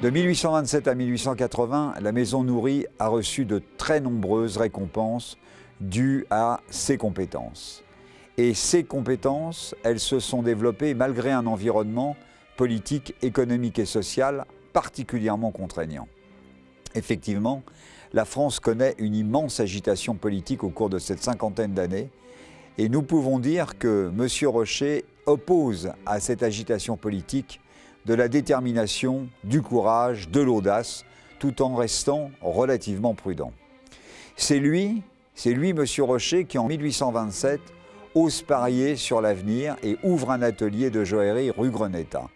De 1827 à 1880, la Maison Nourrit a reçu de très nombreuses récompenses dues à ses compétences. Et ces compétences, elles se sont développées malgré un environnement politique, économique et social particulièrement contraignant. Effectivement, la France connaît une immense agitation politique au cours de cette cinquantaine d'années et nous pouvons dire que M. Rocher oppose à cette agitation politique de la détermination, du courage, de l'audace, tout en restant relativement prudent. C'est lui, M. Rocher, qui en 1827 ose parier sur l'avenir et ouvre un atelier de joaillerie rue Greneta.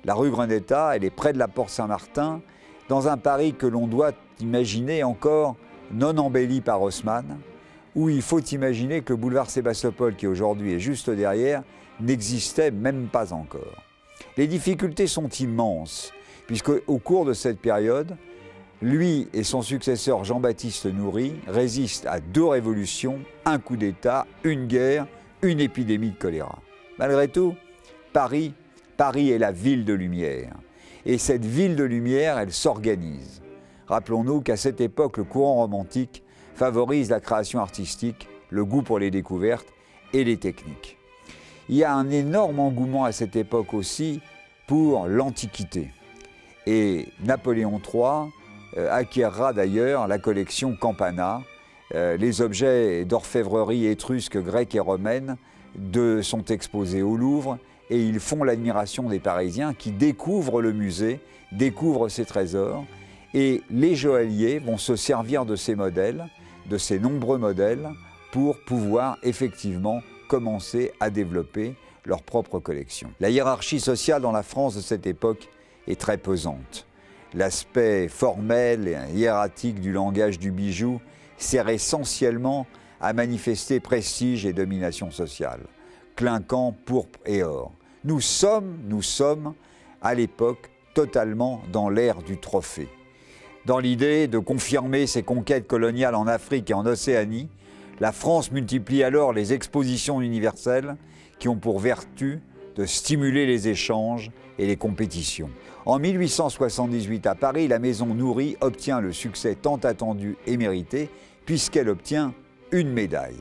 La rue Greneta, elle est près de la Porte Saint-Martin, dans un Paris que l'on doit imaginer encore non embelli par Haussmann, où il faut imaginer que le boulevard Sébastopol, qui aujourd'hui est juste derrière, n'existait même pas encore. Les difficultés sont immenses, puisque au cours de cette période, lui et son successeur Jean-Baptiste Nourrit résistent à 2 révolutions, un coup d'État, une guerre, une épidémie de choléra. Malgré tout, Paris est la ville de lumière. Et cette ville de lumière, elle s'organise. Rappelons-nous qu'à cette époque, le courant romantique favorise la création artistique, le goût pour les découvertes et les techniques. Il y a un énorme engouement à cette époque aussi pour l'Antiquité. Et Napoléon III acquérera d'ailleurs la collection Campana. Les objets d'orfèvrerie étrusque, grecque et romaine sont exposés au Louvre et ils font l'admiration des Parisiens qui découvrent le musée, découvrent ces trésors. Et les joailliers vont se servir de ces modèles, de ces nombreux modèles, pour pouvoir effectivement commencer à développer leur propre collection. La hiérarchie sociale dans la France de cette époque est très pesante. L'aspect formel et hiératique du langage du bijou sert essentiellement à manifester prestige et domination sociale. Clinquant, pourpre et or. Nous sommes à l'époque totalement dans l'ère du trophée. Dans l'idée de confirmer ses conquêtes coloniales en Afrique et en Océanie, la France multiplie alors les expositions universelles qui ont pour vertu de stimuler les échanges et les compétitions. En 1878 à Paris, la Maison Nourrit obtient le succès tant attendu et mérité puisqu'elle obtient une médaille.